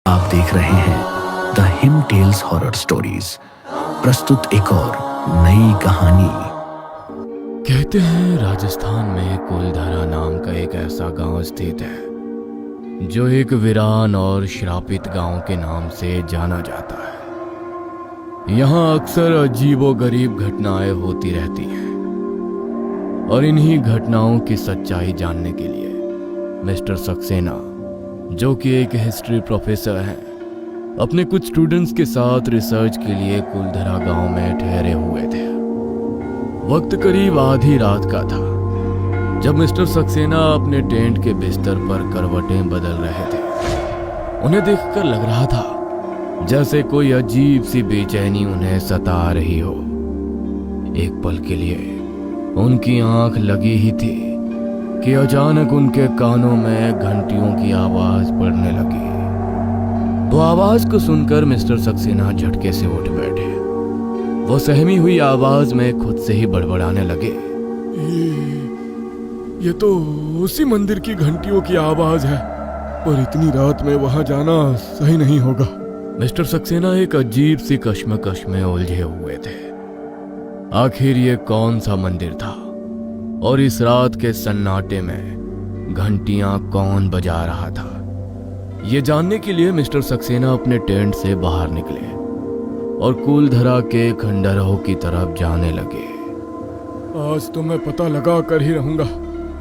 आप देख रहे हैं the him tales horror stories. प्रस्तुत एक और नई कहानी। कहते हैं राजस्थान में कुलधारा नाम का एक ऐसा गांव स्थित है जो एक वीरान और श्रापित गांव के नाम से जाना जाता है। यहाँ अक्सर अजीबोगरीब घटनाएं होती रहती हैं और इन्हीं घटनाओं की सच्चाई जानने के लिए मिस्टर सक्सेना, जो कि एक हिस्ट्री प्रोफेसर हैं, अपने कुछ स्टूडेंट्स के साथ रिसर्च के लिए कुलधरा गांव में ठहरे हुए थे। वक्त करीब आधी रात का था जब मिस्टर सक्सेना अपने टेंट के बिस्तर पर करवटें बदल रहे थे। उन्हें देखकर लग रहा था जैसे कोई अजीब सी बेचैनी उन्हें सता रही हो। एक पल के लिए उनकी आंख लगी ही थी कि अचानक उनके कानों में घंटियों की आवाज पड़ने लगी। तो आवाज को सुनकर मिस्टर सक्सेना झटके से उठ बैठे। वो सहमी हुई आवाज में खुद से ही बड़बड़ाने लगे, ये तो उसी मंदिर की घंटियों की आवाज है, पर इतनी रात में वहां जाना सही नहीं होगा। मिस्टर सक्सेना एक अजीब सी कश्मकश में उलझे हुए थे। आखिर ये कौन सा मंदिर था और इस रात के सन्नाटे में घंटियां कौन बजा रहा था? ये जानने के लिए मिस्टर सक्सेना अपने टेंट से बाहर निकले और कुलधरा के खंडहरों की तरफ जाने लगे। आज तो मैं पता लगा कर ही रहूंगा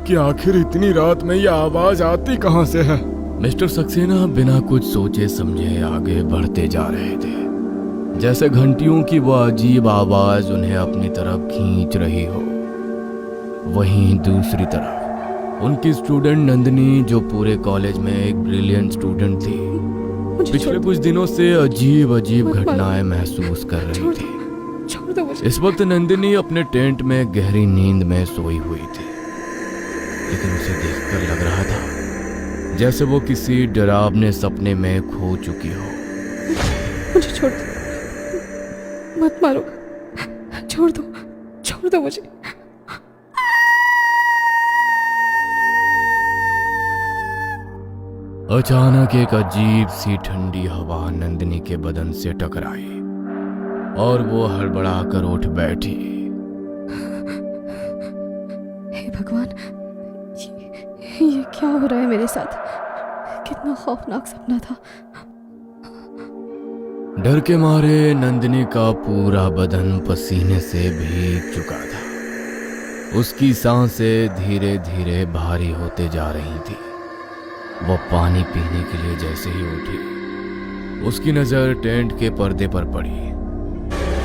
कि आखिर इतनी रात में ये आवाज आती कहां से है। मिस्टर सक्सेना बिना कुछ सोचे समझे आगे बढ़ते जा रहे थे, जैसे घंटियों की वो अजीब आवाज उन्हें अपनी तरफ खींच रही हो। वहीं दूसरी तरफ उनकी स्टूडेंट नंदिनी, जो पूरे कॉलेज में एक ब्रिलियंट स्टूडेंट थी, पिछले कुछ दिनों से अजीब अजीब घटनाएं महसूस कर रही थी। इस वक्त नंदिनी अपने टेंट में गहरी नींद में सोई हुई थी, लेकिन उसे देखकर लग रहा था जैसे वो किसी डरावने सपने में खो चुकी हो। मुझे छोड़ दो, मत मारो, छोड़ दो मुझे। अचानक एक अजीब सी ठंडी हवा नंदिनी के बदन से टकराई और वो हड़बड़ा कर उठ बैठी। हे भगवान, ये क्या हो रहा है मेरे साथ? कितना खौफनाक सपना था। डर के मारे नंदिनी का पूरा बदन पसीने से भीग चुका था। उसकी सांसें धीरे धीरे भारी होते जा रही थी। वो पानी पीने के लिए जैसे ही उठी, उसकी नजर टेंट के पर्दे पर पड़ी।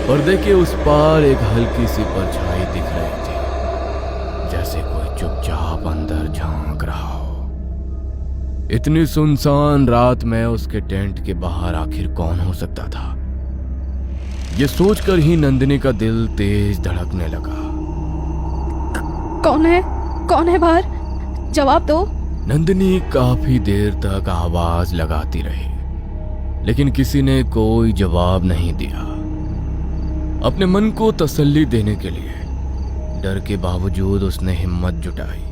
पर्दे के उस पार एक हल्की सी परछाई दिख रही थी, जैसे कोई चुपचाप अंदर झांक रहा हो। इतनी सुनसान रात में उसके टेंट के बाहर आखिर कौन हो सकता था? ये सोचकर ही नंदिनी का दिल तेज धड़कने लगा। कौन है बाहर? जवाब दो। नंदिनी काफी देर तक आवाज लगाती रही, लेकिन किसी ने कोई जवाब नहीं दिया। अपने मन को तसल्ली देने के लिए डर के बावजूद उसने हिम्मत जुटाई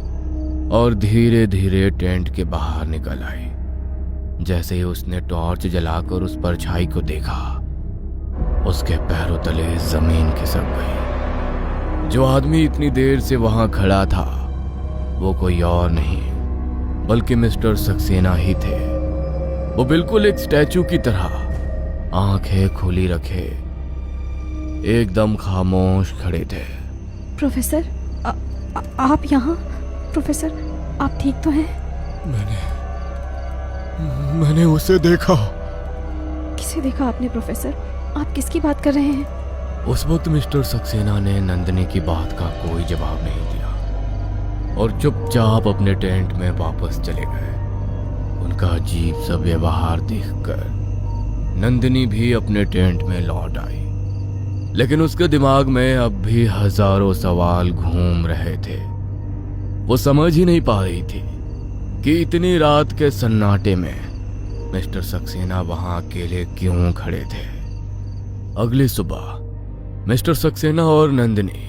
और धीरे धीरे टेंट के बाहर निकल आई। जैसे ही उसने टॉर्च जलाकर उस परछाई को देखा, उसके पैरों तले जमीन खिसक गई। जो आदमी इतनी देर से वहां खड़ा था वो कोई और नहीं बल्कि मिस्टर सक्सेना ही थे। वो बिल्कुल एक स्टैचू की तरह आंखें खुली रखे एकदम खामोश खड़े थे। प्रोफेसर, आप यहाँ? प्रोफेसर, आप ठीक तो हैं? मैंने उसे देखा। किसे देखा आपने प्रोफेसर? आप किसकी बात कर रहे हैं? उस वक्त मिस्टर सक्सेना ने नंदिनी की बात का कोई जवाब नहीं दिया और चुपचाप अपने टेंट में वापस चले गए। उनका अजीब सा व्यवहार देखकर नंदिनी भी अपने टेंट में लौट आई, लेकिन उसके दिमाग में अब भी हजारों सवाल घूम रहे थे। वो समझ ही नहीं पा रही थी कि इतनी रात के सन्नाटे में मिस्टर सक्सेना वहां अकेले क्यों खड़े थे। अगली सुबह मिस्टर सक्सेना और नंदिनी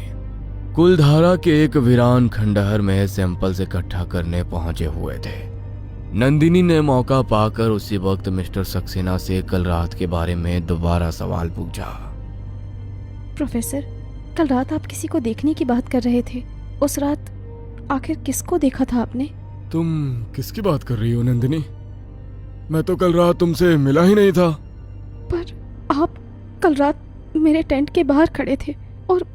कुलधारा के एक वीरान खंडहर में सैंपल्स इकट्ठा करने पहुंचे हुए थे। नंदिनी ने मौका पाकर उसी वक्त मिस्टर सक्सेना से कल रात के बारे में दोबारा सवाल पूछा। प्रोफेसर, कल रात आप किसी को देखने की बात कर रहे थे। उस रात आखिर किसको देखा था आपने? तुम किसकी बात कर रही हो नंदिनी? मैं तो कल रात तुमसे मिला ही नहीं था। पर आप कल रात मेरे टेंट के बाहर खड़े थे और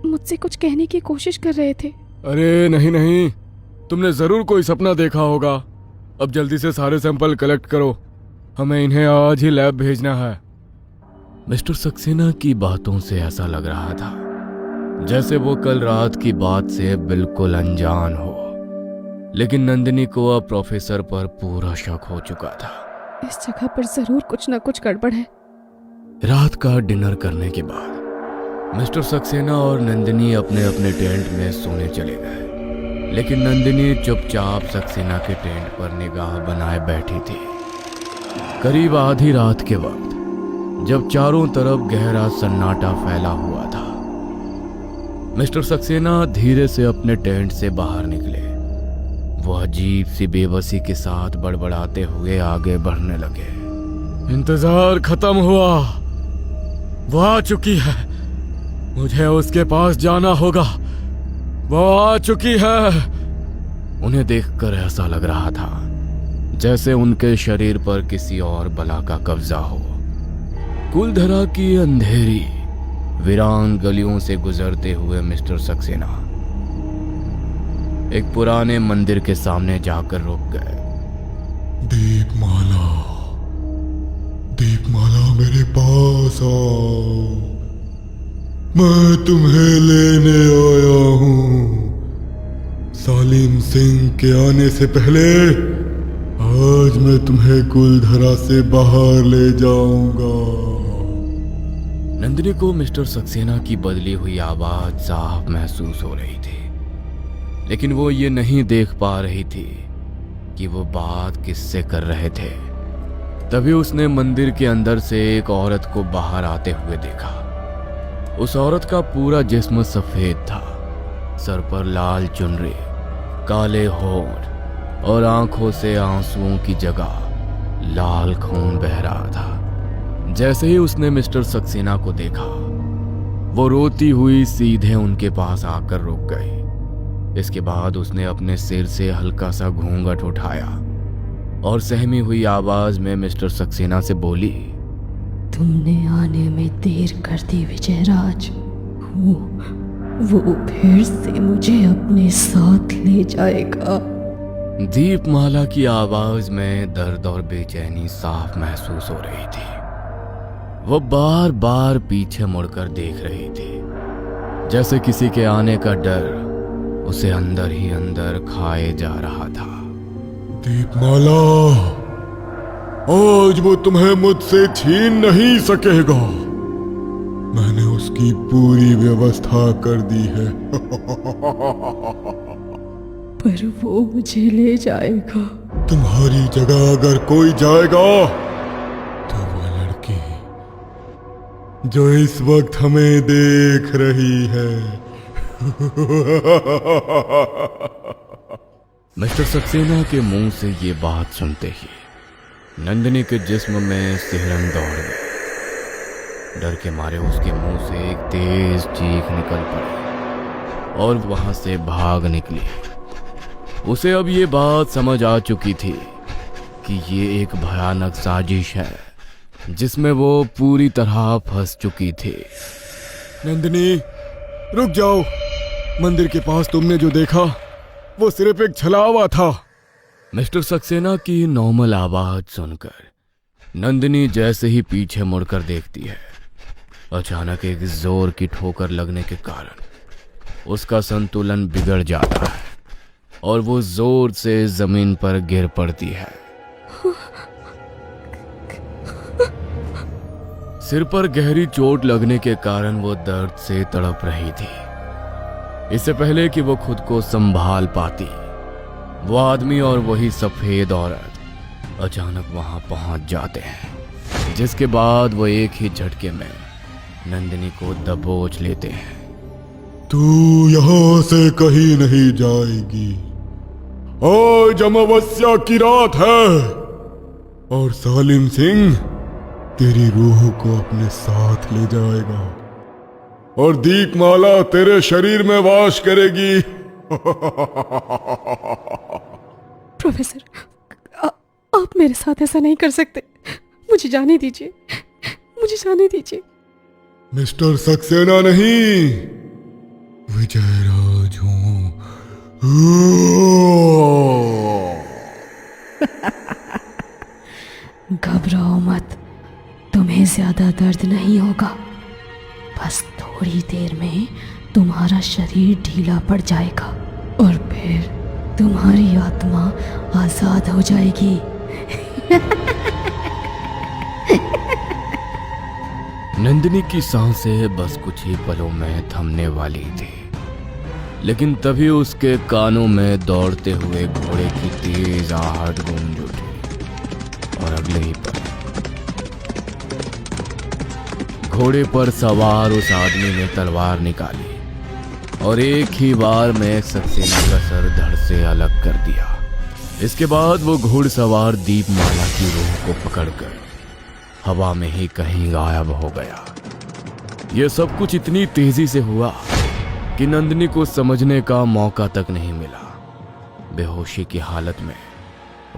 मुझसे कुछ कहने की कोशिश कर रहे थे। अरे नहीं नहीं, तुमने जरूर कोई सपना देखा होगा। अब जल्दी से सारे सैंपल कलेक्ट करो, हमें इन्हें आज ही लैब भेजना है। मिस्टर सक्सेना की बातों से ऐसा लग रहा था जैसे वो कल रात की बात से बिल्कुल अनजान हो, लेकिन नंदिनी को अब प्रोफेसर पर पूरा शक हो चुका था। इस जगह पर जरूर कुछ न कुछ गड़बड़ है। रात का डिनर करने के बाद मिस्टर सक्सेना और नंदिनी अपने अपने टेंट में सोने चले गए, लेकिन नंदिनी चुपचाप सक्सेना के टेंट पर निगाह बनाए बैठी थी। करीब आधी रात के वक्त जब चारों तरफ गहरा सन्नाटा फैला हुआ था, मिस्टर सक्सेना धीरे से अपने टेंट से बाहर निकले। वह अजीब सी बेबसी के साथ बड़बड़ाते हुए आगे बढ़ने लगे। इंतजार खत्म हुआ, वो आ चुकी है, मुझे उसके पास जाना होगा, वो आ चुकी है। उन्हें देखकर ऐसा लग रहा था जैसे उनके शरीर पर किसी और बला का कब्जा हो। कुलधरा की अंधेरी वीरान गलियों से गुजरते हुए मिस्टर सक्सेना एक पुराने मंदिर के सामने जाकर रुक गए। दीपमाला, दीपमाला मेरे पास आओ, मैं तुम्हें लेने आया हूं। सालिम सिंह के आने से पहले आज मैं तुम्हें कुलधरा से बाहर ले जाऊंगा। नंदिनी को मिस्टर सक्सेना की बदली हुई आवाज साफ महसूस हो रही थी, लेकिन वो ये नहीं देख पा रही थी कि वो बात किससे कर रहे थे। तभी उसने मंदिर के अंदर से एक औरत को बाहर आते हुए देखा। उस औरत का पूरा जिस्म सफेद था, सर पर लाल चुनरी, काले होंठ और आंखों से आंसुओं की जगह लाल खून बह रहा था। जैसे ही उसने मिस्टर सक्सेना को देखा, वो रोती हुई सीधे उनके पास आकर रुक गई। इसके बाद उसने अपने सिर से हल्का सा घूंघट उठाया और सहमी हुई आवाज में मिस्टर सक्सेना से बोली, तुमने आने में देर कर दी विजयराज। वो फिर से मुझे अपने साथ ले जाएगा। दीपमाला की आवाज में दर्द और बेचैनी साफ महसूस हो रही थी। वो बार बार पीछे मुड़कर देख रही थी, जैसे किसी के आने का डर उसे अंदर ही अंदर खाए जा रहा था। दीपमाला, आज वो तुम्हें मुझसे छीन नहीं सकेगा। मैंने उसकी पूरी व्यवस्था कर दी है। पर वो मुझे ले जाएगा। तुम्हारी जगह अगर कोई जाएगा तो वो लड़की जो इस वक्त हमें देख रही है। मिस्टर सक्सेना के मुंह से ये बात सुनते ही नंदिनी के जिस्म में सिहरन दौड़ गई। डर के मारे उसके मुंह से एक तेज चीख निकल पड़ी और वहां से भाग निकली। उसे अब ये बात समझ आ चुकी थी कि ये एक भयानक साजिश है जिसमें वो पूरी तरह फंस चुकी थी। नंदिनी, रुक जाओ। मंदिर के पास तुमने जो देखा वो सिर्फ एक छलावा था। मिस्टर सक्सेना की नॉर्मल आवाज सुनकर नंदिनी जैसे ही पीछे मुड़कर देखती है, अचानक एक जोर की ठोकर लगने के कारण उसका संतुलन बिगड़ जाता है और वो जोर से जमीन पर गिर पड़ती है। सिर पर गहरी चोट लगने के कारण वो दर्द से तड़प रही थी। इससे पहले कि वो खुद को संभाल पाती, वो आदमी और वही सफेद औरत अचानक वहां पहुंच जाते हैं, जिसके बाद वो एक ही झटके में नंदिनी को दबोच लेते हैं। तू यहां से कहीं नहीं जाएगी। आज अमावस्या की रात है और सालिम सिंह तेरी रूह को अपने साथ ले जाएगा और दीपमाला तेरे शरीर में वास करेगी। प्रोफेसर, आप मेरे साथ ऐसा नहीं कर सकते। मुझे जाने दीजिए, मुझे जाने दीजिए। मिस्टर सक्सेना नहीं, विजयराज हूं। घबराओ मत, तुम्हें ज्यादा दर्द नहीं होगा। बस थोड़ी देर में तुम्हारा शरीर ढीला पड़ जाएगा और फिर तुम्हारी आत्मा आजाद हो जाएगी। नंदिनी की सांसें बस कुछ ही पलों में थमने वाली थी, लेकिन तभी उसके कानों में दौड़ते हुए घोड़े की तेज आहट गूंज उठी और अगले ही पल घोड़े पर सवार उस आदमी ने तलवार निकाली और एक ही बार में सक्सेना का सर धड़ से अलग कर दिया। इसके बाद वो घुड़सवार दीपमाला की रूह को पकड़कर हवा में ही कहीं गायब हो गया। यह सब कुछ इतनी तेजी से हुआ कि नंदिनी को समझने का मौका तक नहीं मिला। बेहोशी की हालत में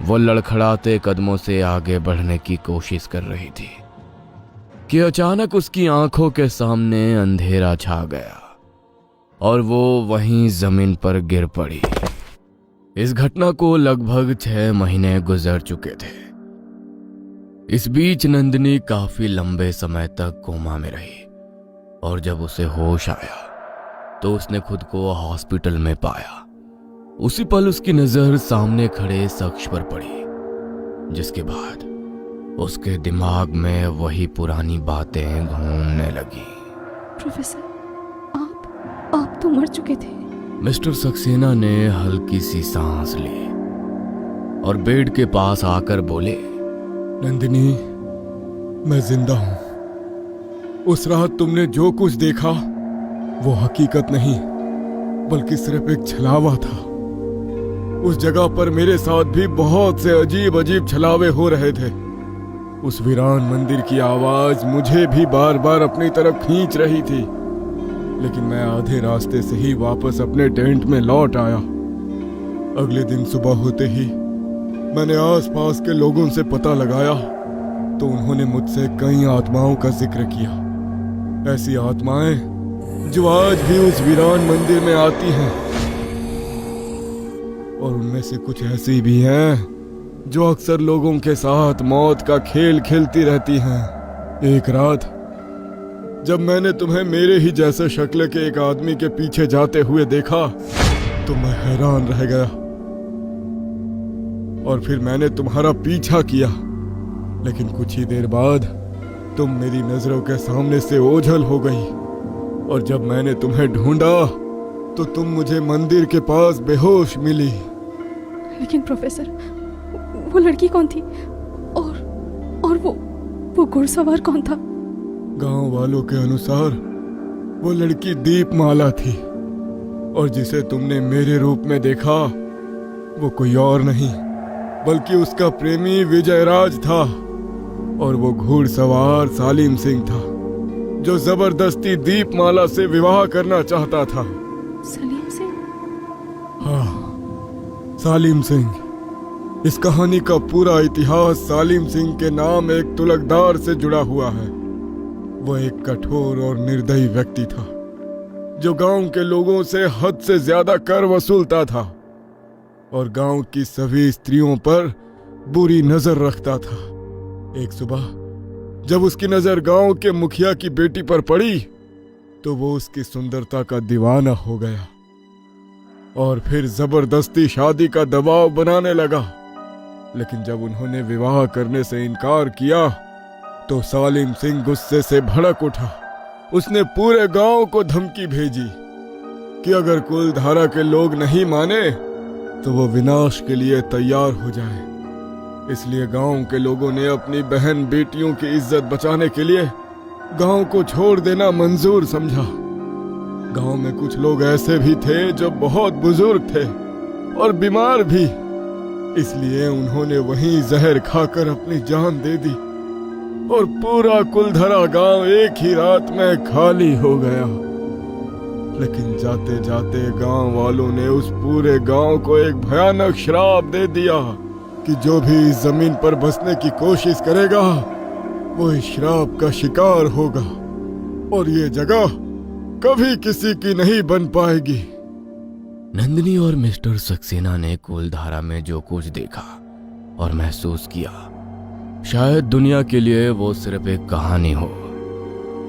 वो लड़खड़ाते कदमों से आगे बढ़ने की कोशिश कर रही थी कि अचानक उसकी आंखों के सामने अंधेरा छा गया और वो वहीं जमीन पर गिर पड़ी। इस घटना को लगभग 6 महीने गुजर चुके थे। इस बीच नंदिनी काफी लंबे समय तक कोमा में रही और जब उसे होश आया तो उसने खुद को हॉस्पिटल में पाया। उसी पल उसकी नजर सामने खड़े शख्स पर पड़ी, जिसके बाद उसके दिमाग में वही पुरानी बातें घूमने लगी। प्रोफेसर, आप तो मर चुके थे। मिस्टर सक्सेना ने हल्की सी सांस ली और बेड के पास आकर बोले, नंदिनी, मैं जिंदा हूं। उस रात तुमने जो कुछ देखा वो हकीकत नहीं बल्कि सिर्फ एक छलावा था। उस जगह पर मेरे साथ भी बहुत से अजीब अजीब छलावे हो रहे थे। उस वीरान मंदिर की आवाज मुझे भी बार बार अपनी तरफ खींच रही थी, लेकिन मैं आधे रास्ते से ही वापस अपने टेंट में लौट आया। अगले दिन सुबह होते ही मैंने आसपास के लोगों से पता लगाया तो उन्होंने मुझसे कई आत्माओं का जिक्र किया। ऐसी आत्माएं जो आज भी उस वीरान मंदिर में आती हैं, और उनमें से कुछ ऐसी भी हैं जो अक्सर लोगों के साथ मौत का खेल खेलती रहती हैं। एक रात जब मैंने तुम्हें मेरे ही जैसे शक्ल के एक आदमी के पीछे जाते हुए देखा तो मैं हैरान रह गया और फिर मैंने तुम्हारा पीछा किया, लेकिन कुछ ही देर बाद तुम मेरी नजरों के सामने से ओझल हो गई और जब मैंने तुम्हें ढूंढा तो तुम मुझे मंदिर के पास बेहोश मिली। लेकिन प्रोफेसर, वो लड़की कौन थी और वो घुड़सवार कौन था? गांव वालों के अनुसार वो लड़की दीपमाला थी और जिसे तुमने मेरे रूप में देखा वो कोई और नहीं बल्कि उसका प्रेमी विजयराज था, और वो घुड़सवार सालिम सिंह था जो जबरदस्ती दीपमाला से विवाह करना चाहता था। सलीम सिंह? हाँ, सालिम सिंह। इस कहानी का पूरा इतिहास सालिम सिंह के नाम एक तुलकदार से जुड़ा हुआ है। वो एक कठोर और निर्दयी व्यक्ति था जो गांव के लोगों से हद से ज्यादा कर वसूलता था और गांव की सभी स्त्रियों पर बुरी नजर रखता था। एक सुबह जब उसकी नजर गांव के मुखिया की बेटी पर पड़ी तो वो उसकी सुंदरता का दीवाना हो गया और फिर जबरदस्ती शादी का दबाव बनाने लगा। लेकिन जब उन्होंने विवाह करने से इनकार किया तो सालिम सिंह गुस्से से भड़क उठा। उसने पूरे गांव को धमकी भेजी कि अगर कुलधारा के लोग नहीं माने तो वो विनाश के लिए तैयार हो जाए। इसलिए गांव के लोगों ने अपनी बहन बेटियों की इज्जत बचाने के लिए गांव को छोड़ देना मंजूर समझा। गांव में कुछ लोग ऐसे भी थे जो बहुत बुजुर्ग थे और बीमार भी। इसलिए उन्होंने वहीं जहर खाकर अपनी जान दे दी और पूरा कुलधरा गांव एक ही रात में खाली हो गया। लेकिन जाते जाते गांव वालों ने उस पूरे गांव को एक भयानक श्राप दे दिया कि जो भी इस जमीन पर बसने की कोशिश करेगा वो इस श्राप का शिकार होगा और ये जगह कभी किसी की नहीं बन पाएगी। नंदिनी और मिस्टर सक्सेना ने कुलधारा में जो कुछ देखा और महसूस किया, शायद दुनिया के लिए वो सिर्फ एक कहानी हो,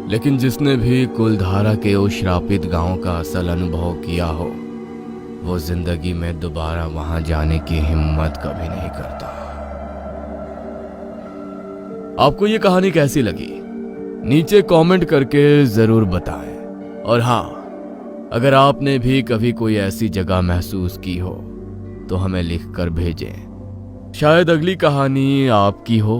लेकिन जिसने भी कुलधारा के उस श्रापित गांव का असल अनुभव किया हो, वो जिंदगी में दोबारा वहां जाने की हिम्मत कभी नहीं करता। आपको ये कहानी कैसी लगी नीचे कमेंट करके जरूर बताएं। और हाँ, अगर आपने भी कभी कोई ऐसी जगह महसूस की हो तो हमें लिखकर भेजें, शायद अगली कहानी आपकी हो।